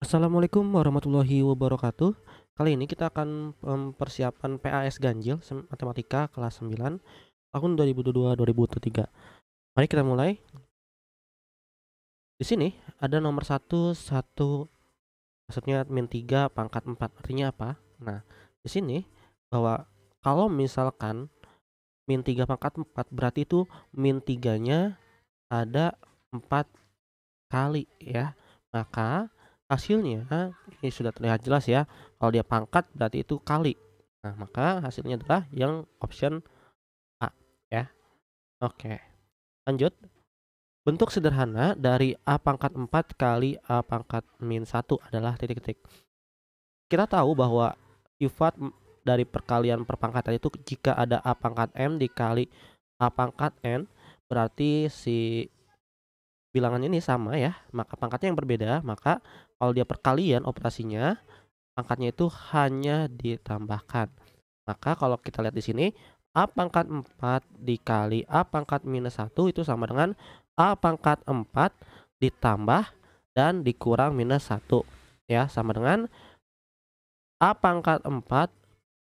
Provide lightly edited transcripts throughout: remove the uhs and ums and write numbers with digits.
Assalamualaikum warahmatullahi wabarakatuh. Kali ini kita akan mempersiapkan PAS Ganjil Matematika kelas 9 tahun 2022-2023. Mari kita mulai. Di sini ada nomor 1, maksudnya min 3 pangkat 4. Artinya apa? Nah, di sini bahwa kalau misalkan min 3 pangkat 4 berarti itu min 3-nya ada 4 kali ya. Maka hasilnya ini sudah terlihat jelas ya. Kalau dia pangkat berarti itu kali. Nah, maka hasilnya adalah yang option A ya. Oke, lanjut. Bentuk sederhana dari A pangkat 4 kali A pangkat min 1 adalah titik-titik. Kita tahu bahwa sifat dari perkalian perpangkatan itu jika ada A pangkat M dikali A pangkat N berarti si bilangan ini sama ya, maka pangkatnya yang berbeda, maka kalau dia perkalian operasinya, pangkatnya itu hanya ditambahkan. Maka kalau kita lihat di sini, A pangkat 4 dikali A pangkat minus 1 itu sama dengan A pangkat 4 ditambah dan dikurang minus 1. Ya, sama dengan A pangkat 4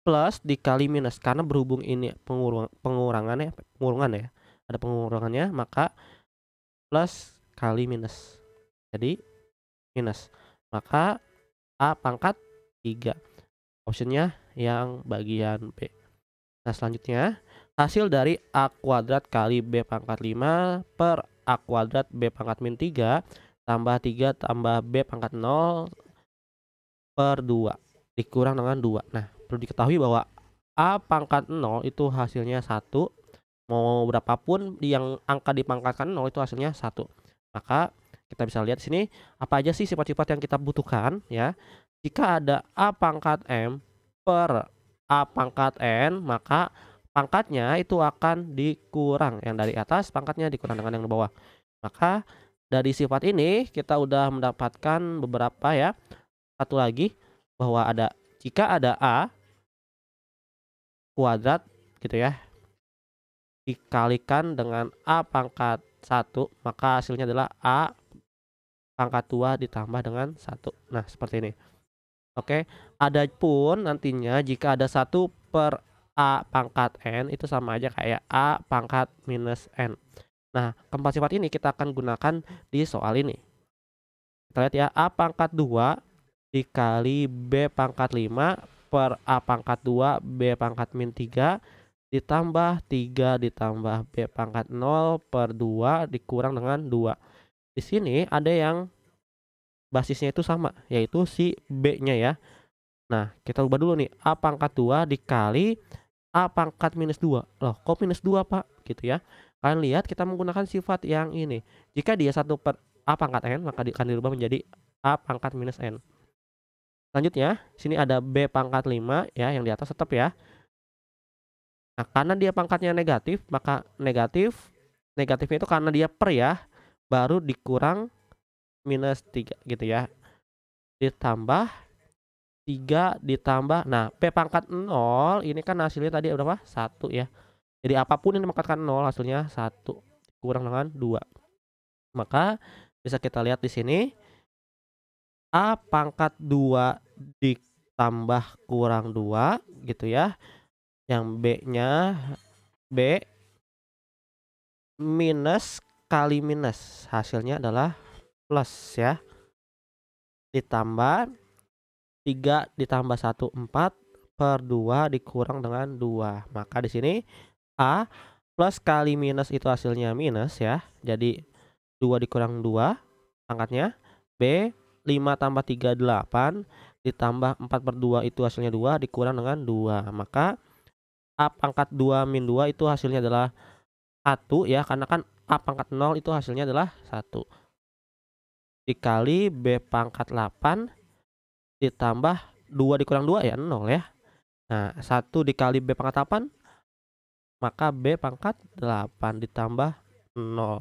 plus dikali minus, karena berhubung ini pengurangan ya, ada pengurangannya, maka plus kali minus. Jadi minus. Maka A pangkat 3. Optionnya yang bagian B. Nah, selanjutnya hasil dari A kuadrat kali B pangkat 5 per A kuadrat B pangkat min 3 tambah 3 tambah B pangkat 0 per 2 dikurang dengan 2. Nah, perlu diketahui bahwa A pangkat 0 itu hasilnya 1. Mau berapapun yang angka dipangkatkan 0 itu hasilnya 1. Maka kita bisa lihat di sini apa aja sih sifat-sifat yang kita butuhkan ya. Jika ada A pangkat M per A pangkat N, maka pangkatnya itu akan dikurang. Yang dari atas pangkatnya dikurang dengan yang di bawah. Maka dari sifat ini kita udah mendapatkan beberapa ya. Satu lagi bahwa jika ada A kuadrat gitu ya, dikalikan dengan A pangkat 1, maka hasilnya adalah A pangkat 2 ditambah dengan 1. Nah, seperti ini. Oke, adapun nantinya jika ada 1 per A pangkat N itu sama aja kayak A pangkat minus N. Nah, keempat sifat ini kita akan gunakan di soal ini. Kita lihat ya, A pangkat 2 dikali B pangkat 5 per A pangkat 2 B pangkat min 3 ditambah 3 ditambah B pangkat 0 per 2 dikurang dengan 2. Di sini ada yang basisnya itu sama, yaitu si B-nya ya. Nah, kita ubah dulu nih, A pangkat 2 dikali A pangkat minus 2. Loh, kok minus 2, Pak? Gitu ya. Kalian lihat kita menggunakan sifat yang ini. Jika dia 1 per A pangkat N, maka akan dirubah menjadi A pangkat minus N. Selanjutnya, sini ada B pangkat 5 ya, yang di atas tetap ya. Nah, karena dia pangkatnya negatif, maka negatifnya itu karena dia per ya, baru dikurang minus 3 gitu ya. Ditambah 3 ditambah, nah P pangkat 0 ini kan hasilnya tadi berapa? 1 ya. Jadi apapun yang dipangkatkan 0 hasilnya 1 kurang dengan 2. Maka bisa kita lihat di sini A pangkat 2 ditambah kurang 2 gitu ya. Yang B-nya B minus kali minus, hasilnya adalah plus ya. Ditambah 3 ditambah 1 4 per 2 dikurang dengan 2. Maka di sini A plus kali minus itu hasilnya minus ya. Jadi 2 dikurang 2 pangkatnya. B 5 tambah 3 8 ditambah 4 per 2 itu hasilnya 2 dikurang dengan 2. Maka A pangkat 2 min 2 itu hasilnya adalah 1 ya, karena kan A pangkat 0 itu hasilnya adalah 1. Dikali B pangkat 8 ditambah 2 dikurang 2 ya 0 ya. Nah, 1 dikali B pangkat 8 maka B pangkat 8 ditambah 0.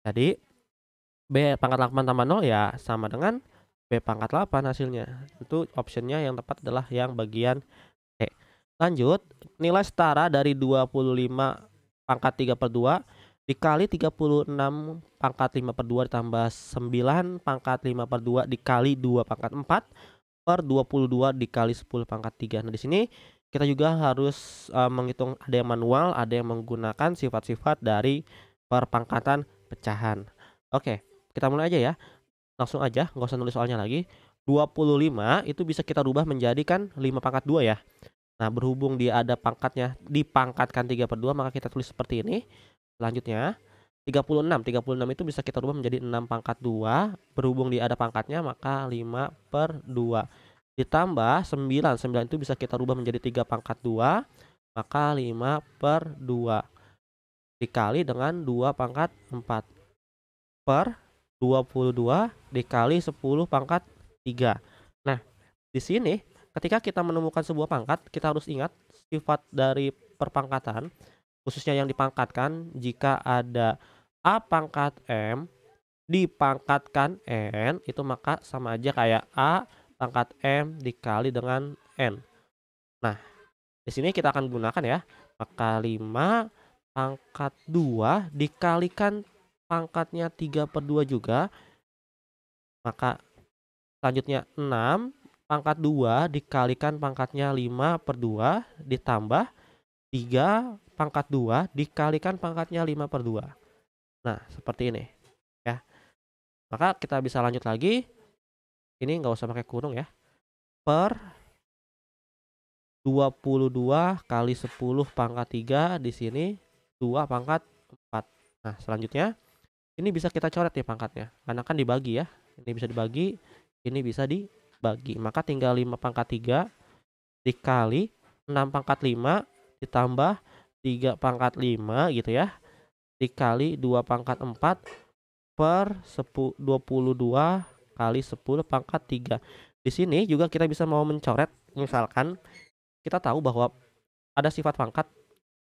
Jadi B pangkat 8 tambah 0 ya sama dengan B pangkat 8 hasilnya. Itu optionnya yang tepat adalah yang bagian C. Lanjut, nilai setara dari 25 pangkat 3 per 2 dikali 36 pangkat 5/2 ditambah 9 pangkat 5/2 dikali 2 pangkat 4 per 22 dikali 10 pangkat 3. Nah, di sini kita juga harus, menghitung ada yang manual, ada yang menggunakan sifat-sifat dari perpangkatan pecahan. Oke, kita mulai aja ya. Langsung aja, nggak usah nulis soalnya lagi. 25 itu bisa kita rubah menjadi kan 5 pangkat 2 ya. Nah, berhubung dia ada pangkatnya dipangkatkan 3/2 maka kita tulis seperti ini. Selanjutnya 36 itu bisa kita rubah menjadi 6 pangkat 2, berhubung dia ada pangkatnya maka 5/2. Ditambah 9 itu bisa kita rubah menjadi 3 pangkat 2, maka 5/2. Dikali dengan 2 pangkat 4 per 22 dikali 10 pangkat 3. Nah, di sini ketika kita menemukan sebuah pangkat, kita harus ingat sifat dari perpangkatan, khususnya yang dipangkatkan. Jika ada A pangkat M dipangkatkan N, itu maka sama aja kayak A pangkat M dikali dengan N. Nah, di sini kita akan gunakan ya, maka 5 pangkat 2 dikalikan pangkatnya 3/2 juga, maka selanjutnya 6 pangkat 2 dikalikan pangkatnya 5/2 ditambah 3 pangkat 2 dikalikan pangkatnya 5/2. Nah, seperti ini ya. Maka kita bisa lanjut lagi, ini nggak usah pakai kurung ya, per 22 kali 10 pangkat 3 di sini 2 pangkat 4. Nah, selanjutnya ini bisa kita coret nih pangkatnya, karena kan dibagi ya. Ini bisa dibagi, ini bisa dibagi. Maka tinggal 5 pangkat 3 dikali 6 pangkat 5 ditambah 3 pangkat 5 gitu ya, dikali 2 pangkat 4 per 22 kali 10 pangkat 3. Di sini juga kita bisa mau mencoret, misalkan kita tahu bahwa ada sifat pangkat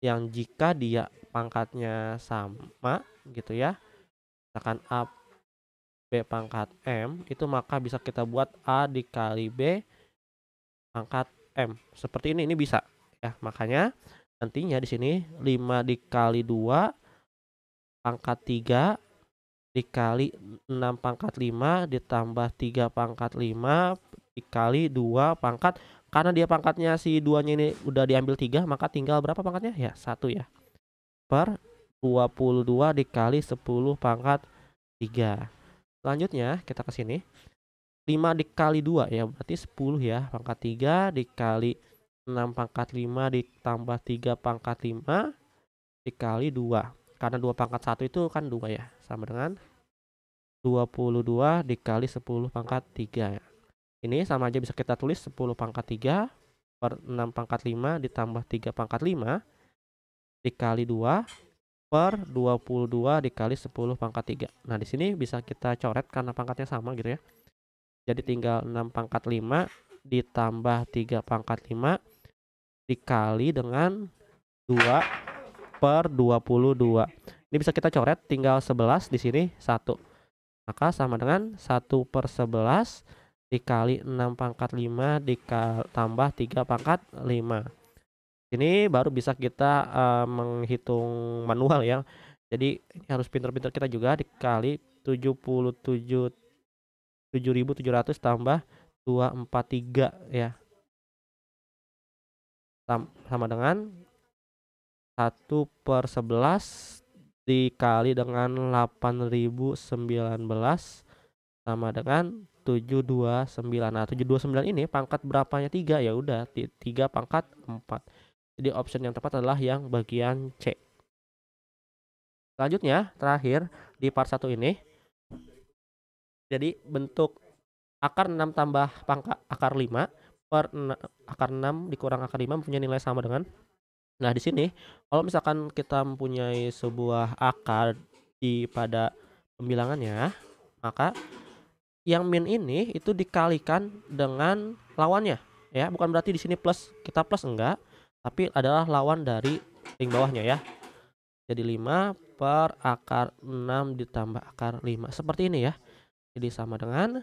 yang jika dia pangkatnya sama gitu ya, misalkan A B pangkat M, itu maka bisa kita buat A dikali B pangkat M. Seperti ini bisa ya. Makanya nantinya di sini 5 dikali 2 pangkat 3 dikali 6 pangkat 5 ditambah 3 pangkat 5 dikali 2 pangkat, karena dia pangkatnya si 2-nya ini udah diambil 3 maka tinggal berapa pangkatnya? Ya 1 ya. Per 22 dikali 10 pangkat 3. Selanjutnya kita ke sini. 5 dikali 2 ya berarti 10 ya, pangkat 3 dikali 6 pangkat 5 ditambah 3 pangkat 5 dikali 2. Karena 2 pangkat 1 itu kan 2 ya, sama dengan 22 dikali 10 pangkat 3 ya. Ini sama aja bisa kita tulis 10 pangkat 3 per 6 pangkat 5 ditambah 3 pangkat 5 dikali 2 per 22 dikali 10 pangkat 3. Nah, di sini bisa kita coret karena pangkatnya sama gitu ya. Jadi tinggal 6 pangkat 5 ditambah 3 pangkat 5 dikali dengan 2 per 22. Ini bisa kita coret, tinggal 11 di sini 1. Maka sama dengan 1/11 dikali 6 pangkat 5 ditambah 3 pangkat 5. Ini baru bisa kita menghitung manual ya. Jadi ini harus pintar-pintar kita juga, dikali 7.700 tambah 243 ya. Sama dengan 1/11 dikali dengan 8.019 sama dengan 729. Nah, 729 ini pangkat berapanya 3, ya udah 3 pangkat 4. Jadi option yang tepat adalah yang bagian C. Selanjutnya, terakhir di part 1 ini. Jadi bentuk akar 6 tambah pangkat akar 5 per akar 6 dikurang akar 5 mempunyai nilai sama dengan. Nah, di sini kalau misalkan kita mempunyai sebuah akar pada pembilangannya, maka yang min ini itu dikalikan dengan lawannya ya. Bukan berarti di sini plus, kita plus enggak, tapi adalah lawan dari ring bawahnya ya. Jadi 5 per akar 6 ditambah akar 5. Seperti ini ya. Jadi sama dengan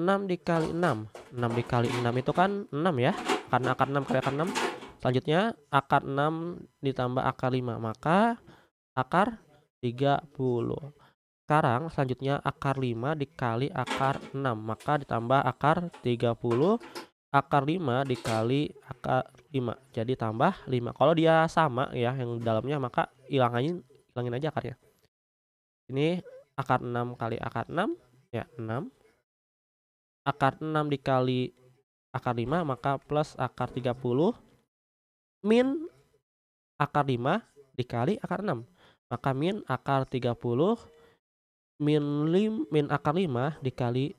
6 dikali 6. 6 dikali 6 itu kan 6 ya. Karena akar 6 kali akar 6. Selanjutnya akar 6 ditambah akar 5. Maka akar 30. Sekarang selanjutnya akar 5 dikali akar 6, maka ditambah akar 30, akar 5 dikali akar 5, jadi tambah 5. Kalau dia sama ya yang dalamnya, maka hilangin aja akarnya. Ini akar 6 kali akar 6, ya 6. Akar 6 dikali akar 5, maka plus akar 30, min akar 5 dikali akar 6, maka min akar 30 min akar 5 dikali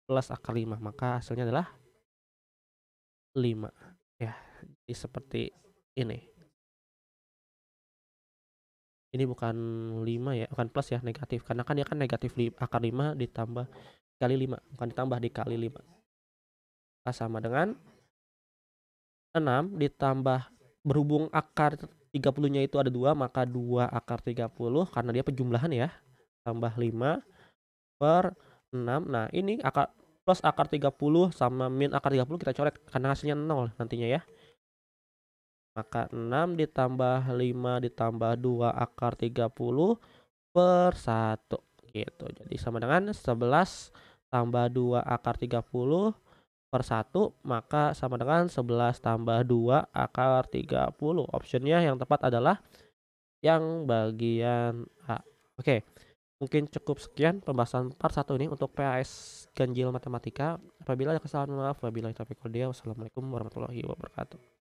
plus akar 5, maka hasilnya adalah 5. Ya, jadi seperti ini. Ini bukan 5 ya, bukan plus ya, negatif. Karena kan dia kan negatif akar 5 ditambah kali 5, bukan ditambah dikali 5. Maka sama dengan 6 ditambah, berhubung akar 30-nya itu ada 2, maka 2 akar 30 karena dia penjumlahan ya. Tambah 5 per 6. Nah, ini akar plus akar 30 sama min akar 30 kita coret karena hasilnya 0 nantinya ya. Maka 6 ditambah 5 ditambah 2 akar 30 per 1 gitu. Jadi sama dengan 11 tambah 2 akar 30 per 1, maka sama dengan 11 tambah 2 akar 30. Optionnya yang tepat adalah yang bagian A. Oke, mungkin cukup sekian pembahasan part 1 ini untuk PAS ganjil matematika. Apabila ada kesalahan, maaf. Wabillahi taufiq wal hidayah. Wassalamualaikum warahmatullahi wabarakatuh.